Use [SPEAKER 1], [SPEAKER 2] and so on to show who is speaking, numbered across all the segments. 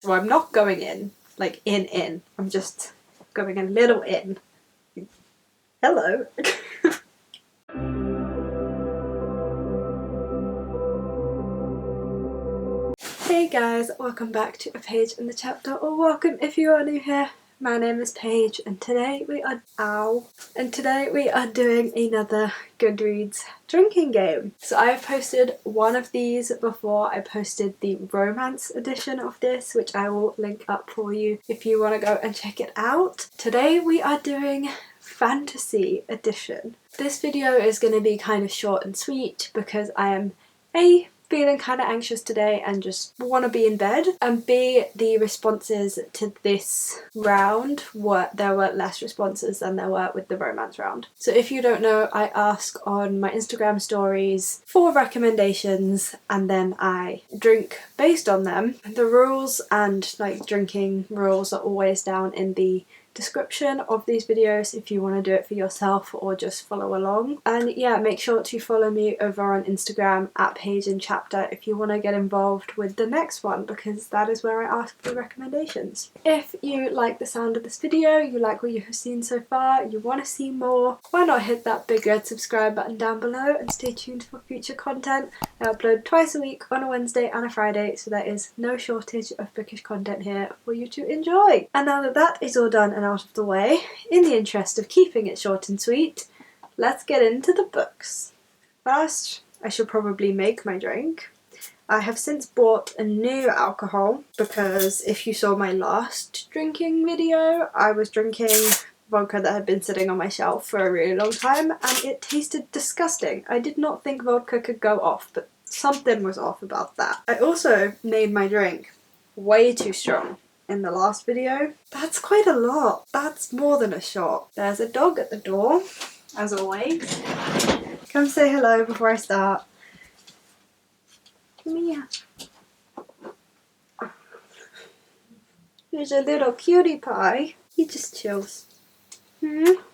[SPEAKER 1] So I'm not going in, like in. I'm just going a little in. Hello. Hey guys, welcome back to A Page in the Chapter, or welcome if you are new here. My name is Paige, and today we are doing another Goodreads drinking game. So I have posted one of these before. I posted the romance edition of this, which I will link up for you if you want to go and check it out. Today we are doing fantasy edition. This video is going to be kind of short and sweet because I am feeling kind of anxious today and just want to be in bed, and B, the responses to this round there were less responses than there were with the romance round. So if you don't know, I ask on my Instagram stories for recommendations and then I drink based on them. The rules and like drinking rules are always down in the description of these videos if you want to do it for yourself or just follow along. And yeah, make sure to follow me over on Instagram at Page in Chapter if you want to get involved with the next one, because that is where I ask for recommendations. If you like the sound of this video, you like what you have seen so far, you want to see more, why not hit that big red subscribe button down below and stay tuned for future content. I upload twice a week on a Wednesday and a Friday, so there is no shortage of bookish content here for you to enjoy. And now that that is all done and out of the way, in the interest of keeping it short and sweet, let's get into the books. First, I should probably make my drink. I have since bought a new alcohol because if you saw my last drinking video, I was drinking vodka that had been sitting on my shelf for a really long time and it tasted disgusting. I did not think vodka could go off, but something was off about that. I also made my drink way too strong in the last video. That's quite a lot. That's more than a shot. There's a dog at the door, as always. Come say hello before I start. Mia. Here's a little cutie pie. He just chills.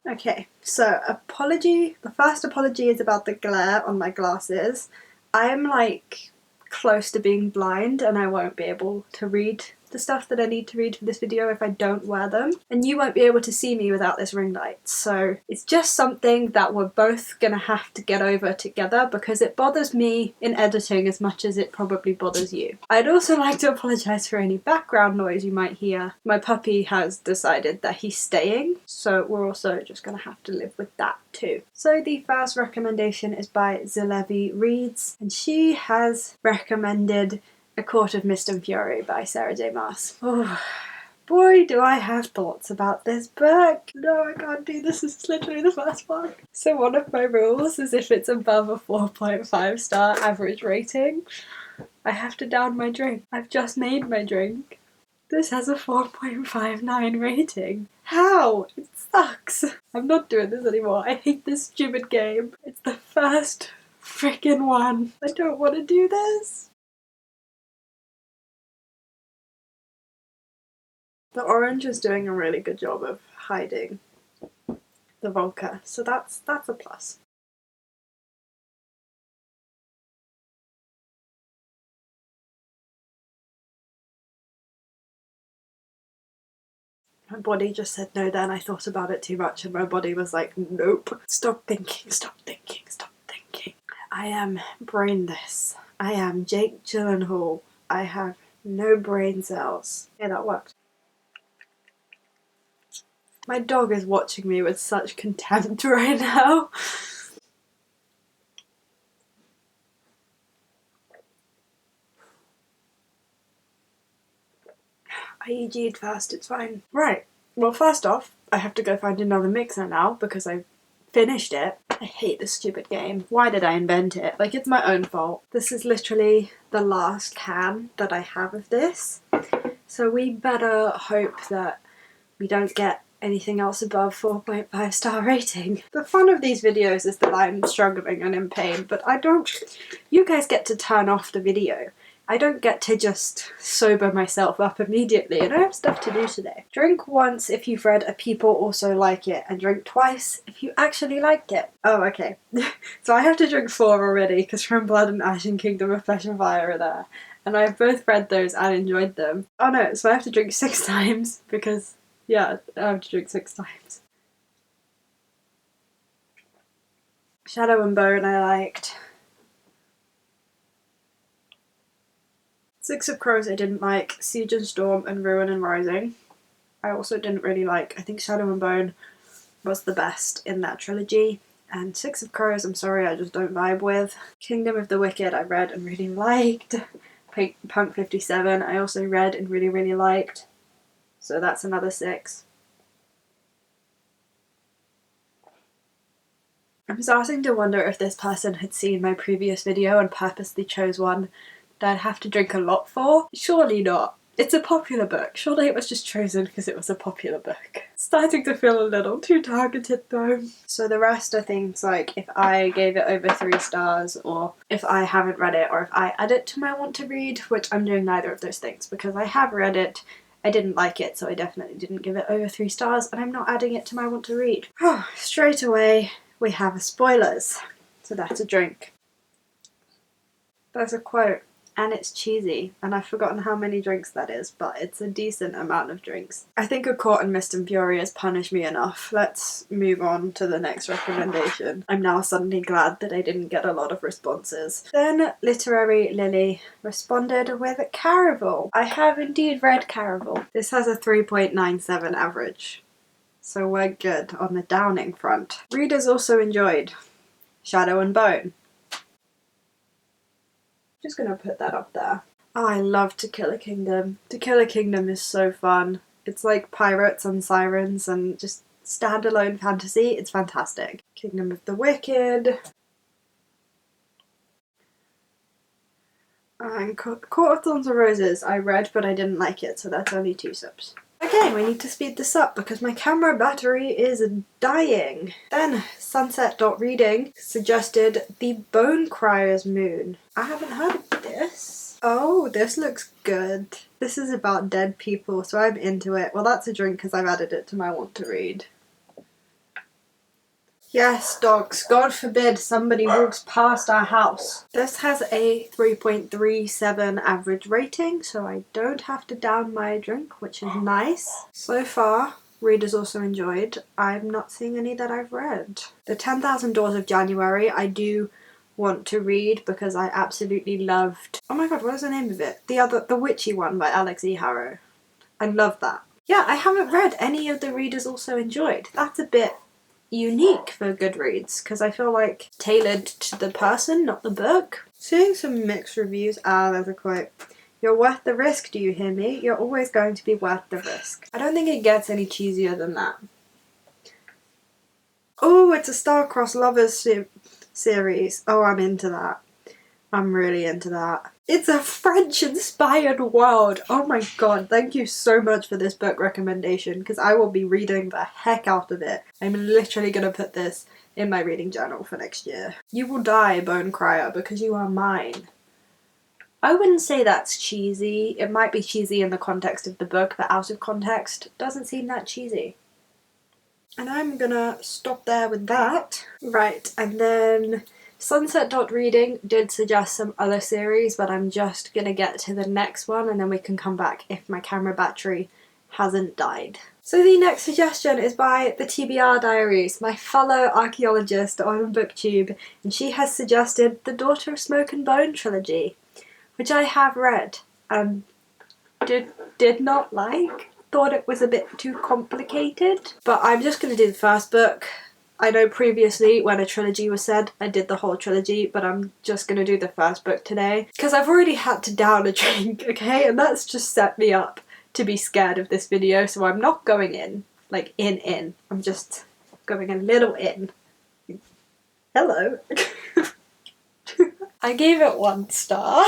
[SPEAKER 1] Okay, so apology. The first apology is about the glare on my glasses. I am like close to being blind and I won't be able to read the stuff that I need to read for this video if I don't wear them, and you won't be able to see me without this ring light, so it's just something that we're both gonna have to get over together because it bothers me in editing as much as it probably bothers you. I'd also like to apologise for any background noise you might hear. My puppy has decided that he's staying, so we're also just gonna have to live with that too. So the first recommendation is by Zalevi Reads, and she has recommended A Court of Mist and Fury by Sarah J. Maas. Oh, boy do I have thoughts about this book. No, I can't do this. This is literally the first one. So one of my rules is if it's above a 4.5 star average rating, I have to down my drink. I've just made my drink. This has a 4.59 rating. How? It sucks. I'm not doing this anymore. I hate this stupid game. It's the first freaking one. I don't want to do this. The orange is doing a really good job of hiding the vodka, so that's a plus. My body just said no then. I thought about it too much and my body was like, nope. Stop thinking, stop thinking, stop thinking. I am brainless. I am Jake Gyllenhaal. I have no brain cells. Yeah, that worked. My dog is watching me with such contempt right now. I EG'd fast, it's fine. Right, well first off, I have to go find another mixer now because I've finished it. I hate this stupid game. Why did I invent it? Like, it's my own fault. This is literally the last can that I have of this. So we better hope that we don't get anything else above 4.5 star rating. The fun of these videos is that I'm struggling and in pain, but you guys get to turn off the video. I don't get to just sober myself up immediately, and I have stuff to do today. Drink once if you've read A People Also Like It, and drink twice if you actually liked it. Oh, okay. So I have to drink 4 already, because From Blood and Ash and Kingdom of Flesh and Fire are there. And I've both read those and enjoyed them. Oh no, so I have to drink 6 times because, yeah, I have to drink 6 times. Shadow and Bone I liked. Six of Crows I didn't like. Siege and Storm and Ruin and Rising I also didn't really like. I think Shadow and Bone was the best in that trilogy. And Six of Crows, I'm sorry, I just don't vibe with. Kingdom of the Wicked I read and really liked. Punk 57 I also read and really liked. So that's another 6. I'm starting to wonder if this person had seen my previous video and purposely chose one that I'd have to drink a lot for. Surely not. It's a popular book. Surely it was just chosen because it was a popular book. It's starting to feel a little too targeted though. So the rest are things like if I gave it over 3 stars, or if I haven't read it, or if I add it to my want to read, which I'm doing neither of those things because I have read it, I didn't like it, so I definitely didn't give it over 3 stars, and I'm not adding it to my want to read. Straight away we have a spoilers. So that's a drink. There's a quote. And it's cheesy, and I've forgotten how many drinks that is, but it's a decent amount of drinks. I think A Court in Mist and Fury has punished me enough. Let's move on to the next recommendation. I'm now suddenly glad that I didn't get a lot of responses. Then Literary Lily responded with Caraval. I have indeed read Caraval. This has a 3.97 average, so we're good on the downing front. Readers also enjoyed Shadow and Bone. Just gonna put that up there. Oh, I love To Kill a Kingdom. To Kill a Kingdom is so fun. It's like pirates and sirens and just standalone fantasy. It's fantastic. Kingdom of the Wicked. And Court of Thorns and Roses I read, but I didn't like it, so that's only 2 sips. Okay, we need to speed this up because my camera battery is dying. Then Sunset.Reading suggested The Bone Crier's Moon. I haven't heard of this. Oh, this looks good. This is about dead people, so I'm into it. Well, that's a drink because I've added it to my want to read. Yes, dogs. God forbid somebody walks past our house. This has a 3.37 average rating, so I don't have to down my drink, which is nice. So far, readers also enjoyed. I'm not seeing any that I've read. The 10,000 Doors of January I do want to read because I absolutely loved... Oh my god, what is the name of it? The witchy one by Alex E. Harrow. I love that. Yeah, I haven't read any of the readers also enjoyed. That's a bit unique for Goodreads because I feel like tailored to the person, not the book. Seeing some mixed reviews. There's a quote. You're worth the risk, do you hear me? You're always going to be worth the risk. I don't think it gets any cheesier than that. Oh, it's a Star-Crossed Lovers series. Oh, I'm into that. I'm really into that. It's a French-inspired world. Oh my god, thank you so much for this book recommendation because I will be reading the heck out of it. I'm literally going to put this in my reading journal for next year. You will die, Bone Crier, because you are mine. I wouldn't say that's cheesy. It might be cheesy in the context of the book, but out of context, it doesn't seem that cheesy. And I'm gonna stop there with that. Right, and then Sunset.Reading did suggest some other series, but I'm just gonna get to the next one and then we can come back if my camera battery hasn't died. So the next suggestion is by the TBR Diaries, my fellow archaeologist on booktube, and she has suggested the Daughter of Smoke and Bone trilogy, which I have read and did not like. Thought it was a bit too complicated, but I'm just gonna do the first book. I know previously when a trilogy was said, I did the whole trilogy, but I'm just gonna do the first book today because I've already had to down a drink, okay? And that's just set me up to be scared of this video, so I'm not going in, like in. I'm just going a little in. Hello. I gave it 1 star,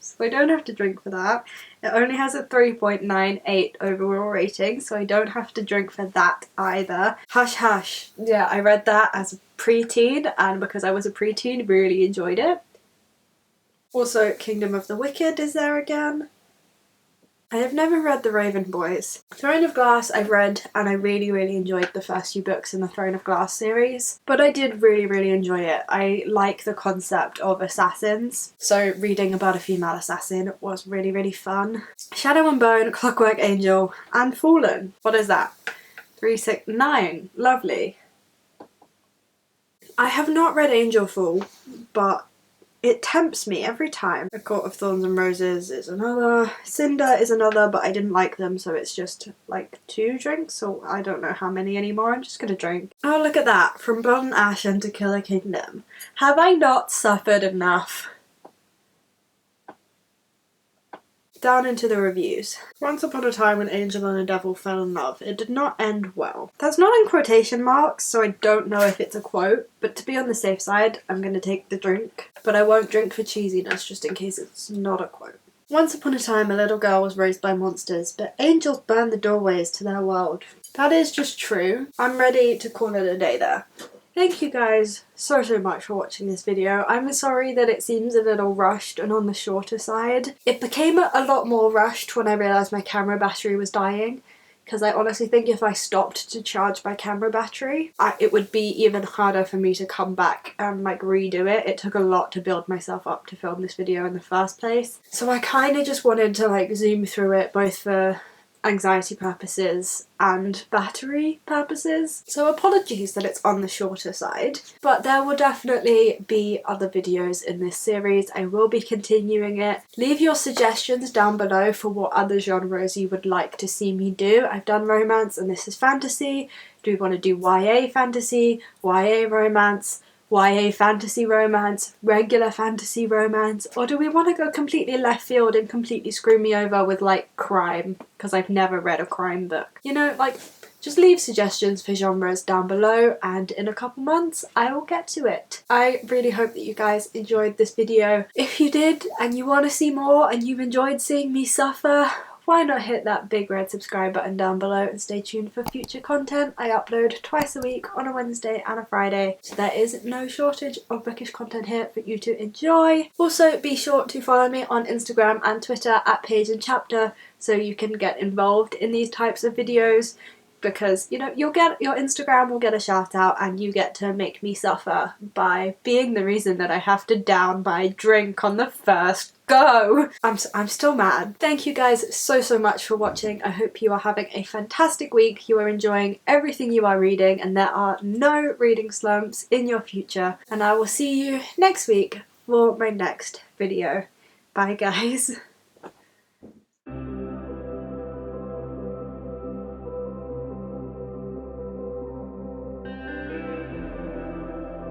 [SPEAKER 1] so I don't have to drink for that. It only has a 3.98 overall rating, so I don't have to drink for that either. Hush Hush. Yeah, I read that as a preteen, and because I was a preteen, really enjoyed it. Also, Kingdom of the Wicked is there again. I have never read The Raven Boys. Throne of Glass I've read, and I really enjoyed the first few books in the Throne of Glass series, but I did really enjoy it. I like the concept of assassins, so reading about a female assassin was really fun. Shadow and Bone, Clockwork Angel, and Fallen. What is that? 3, 6, 9. Lovely. I have not read Angelfall, but it tempts me every time. A Court of Thorns and Roses is another. Cinder is another, but I didn't like them, so it's just like 2 drinks, so I don't know how many anymore. I'm just gonna drink. Oh, look at that. From Blood and Ash and To Kill a Kingdom. Have I not suffered enough? Down into the reviews. Once upon a time an angel and a devil fell in love. It did not end well. That's not in quotation marks, so I don't know if it's a quote, but to be on the safe side, I'm gonna take the drink. But I won't drink for cheesiness, just in case it's not a quote. Once upon a time a little girl was raised by monsters, but angels burned the doorways to their world. That is just true. I'm ready to call it a day there. Thank you guys so much for watching this video. I'm sorry that it seems a little rushed and on the shorter side. It became a lot more rushed when I realised my camera battery was dying, because I honestly think if I stopped to charge my camera battery, it would be even harder for me to come back and like redo it. It took a lot to build myself up to film this video in the first place. So I kind of just wanted to like zoom through it both for anxiety purposes and battery purposes. So apologies that it's on the shorter side, but there will definitely be other videos in this series. I will be continuing it. Leave your suggestions down below for what other genres you would like to see me do. I've done romance and this is fantasy. Do we want to do YA fantasy, YA romance, YA fantasy romance, regular fantasy romance, or do we want to go completely left field and completely screw me over with like crime, because I've never read a crime book. You know, like, just leave suggestions for genres down below and in a couple months I will get to it. I really hope that you guys enjoyed this video. If you did and you want to see more and you enjoyed seeing me suffer, why not hit that big red subscribe button down below and stay tuned for future content. I upload twice a week on a Wednesday and a Friday, so there is no shortage of bookish content here for you to enjoy. Also, be sure to follow me on Instagram and Twitter at Page and Chapter so you can get involved in these types of videos, because, you know, your Instagram will get a shout out and you get to make me suffer by being the reason that I have to down my drink on the first go. I'm still mad. Thank you guys so much for watching. I hope you are having a fantastic week. You are enjoying everything you are reading and there are no reading slumps in your future. And I will see you next week for my next video. Bye guys.